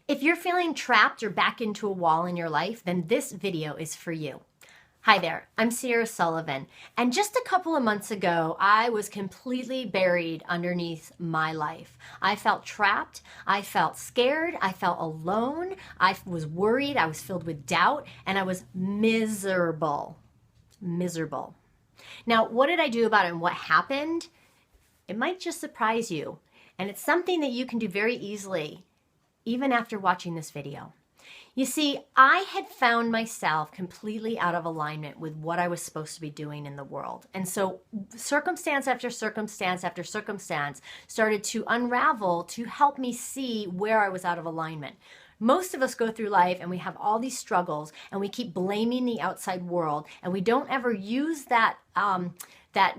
If you're feeling trapped or back into a wall in your life, then this video is for you. Hi there, I'm Sierra Sullivan, and just a couple of months ago, I was completely buried underneath my life. I felt trapped, I felt scared, I felt alone, I was worried, I was filled with doubt, and I was miserable. Miserable. Now, what did I do about it and what happened? It might just surprise you, and it's something that you can do very easily even after watching this video. You see, I had found myself completely out of alignment with what I was supposed to be doing in the world. And so circumstance after circumstance after circumstance started to unravel to help me see where I was out of alignment. Most of us go through life and we have all these struggles and we keep blaming the outside world, and we don't ever use that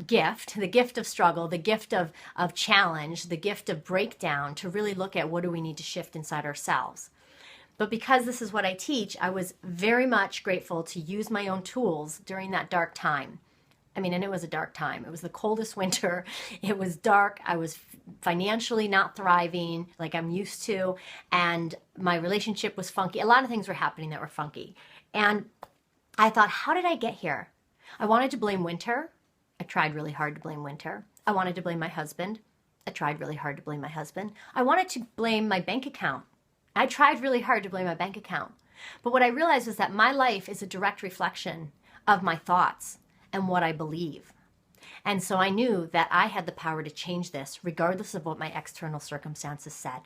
gift, the gift of struggle, the gift of challenge, the gift of breakdown, to really look at what do we need to shift inside ourselves. But because this is what I teach, I was very much grateful to use my own tools during that dark time. I mean, and it was a dark time. It was the coldest winter. It was dark. I was financially not thriving like I'm used to. And my relationship was funky. A lot of things were happening that were funky. And I thought, how did I get here? I wanted to blame winter. I tried really hard to blame winter. I wanted to blame my husband. I tried really hard to blame my husband. I wanted to blame my bank account. I tried really hard to blame my bank account. But what I realized was that my life is a direct reflection of my thoughts and what I believe. And so I knew that I had the power to change this regardless of what my external circumstances said.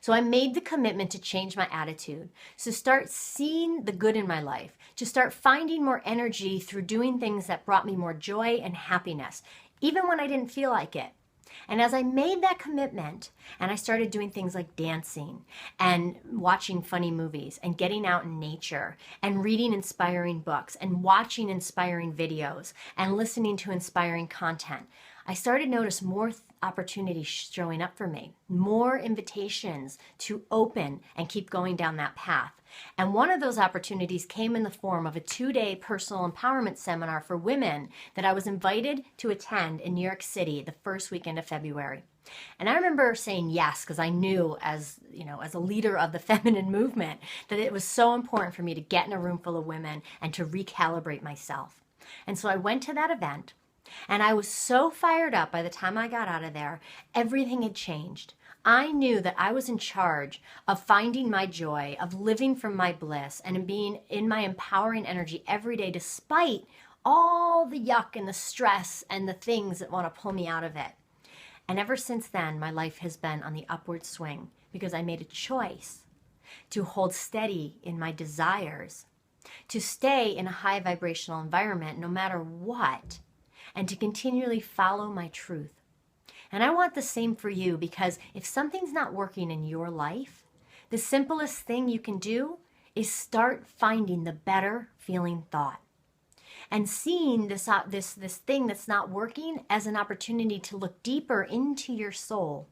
So I made the commitment to change my attitude, to start seeing the good in my life, to start finding more energy through doing things that brought me more joy and happiness, even when I didn't feel like it. And as I made that commitment and I started doing things like dancing and watching funny movies and getting out in nature and reading inspiring books and watching inspiring videos and listening to inspiring content, I started to notice more opportunities showing up for me, more invitations to open and keep going down that path. And one of those opportunities came in the form of a 2-day personal empowerment seminar for women that I was invited to attend in New York City the first weekend of February. And I remember saying yes, because I knew as a leader of the feminine movement that it was so important for me to get in a room full of women and to recalibrate myself. And so I went to that event. And I was so fired up by the time I got out of there, everything had changed. I knew that I was in charge of finding my joy, of living from my bliss, and being in my empowering energy every day, despite all the yuck and the stress and the things that want to pull me out of it. And ever since then, my life has been on the upward swing because I made a choice to hold steady in my desires, to stay in a high vibrational environment no matter what, and to continually follow my truth. And I want the same for you, because if something's not working in your life, the simplest thing you can do is start finding the better feeling thought and seeing this thing that's not working as an opportunity to look deeper into your soul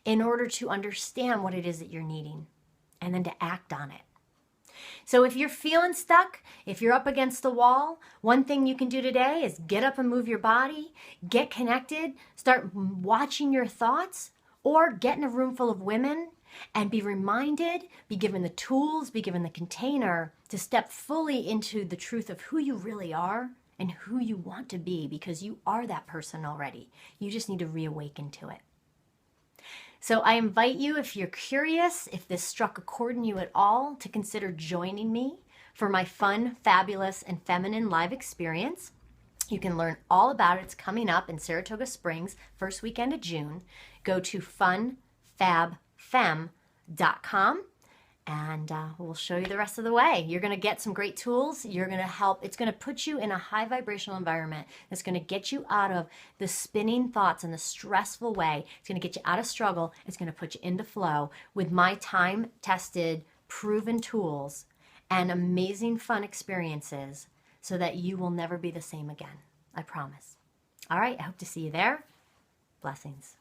in order to understand what it is that you're needing and then to act on it. So if you're feeling stuck, if you're up against the wall, one thing you can do today is get up and move your body, get connected, start watching your thoughts, or get in a room full of women and be reminded, be given the tools, be given the container to step fully into the truth of who you really are and who you want to be, because you are that person already. You just need to reawaken to it. So I invite you, if you're curious, if this struck a chord in you at all, to consider joining me for my fun, fabulous, and feminine live experience. You can learn all about it. It's coming up in Saratoga Springs, first weekend of June. Go to funfabfem.com and we'll show you the rest of the way. You're going to get some great tools. You're going to help. It's going to put you in a high vibrational environment that's going to get you out of the spinning thoughts in the stressful way. It's going to get you out of struggle. It's going to put you into flow with my time-tested, proven tools and amazing fun experiences so that you will never be the same again. I promise. All right, I hope to see you there. Blessings.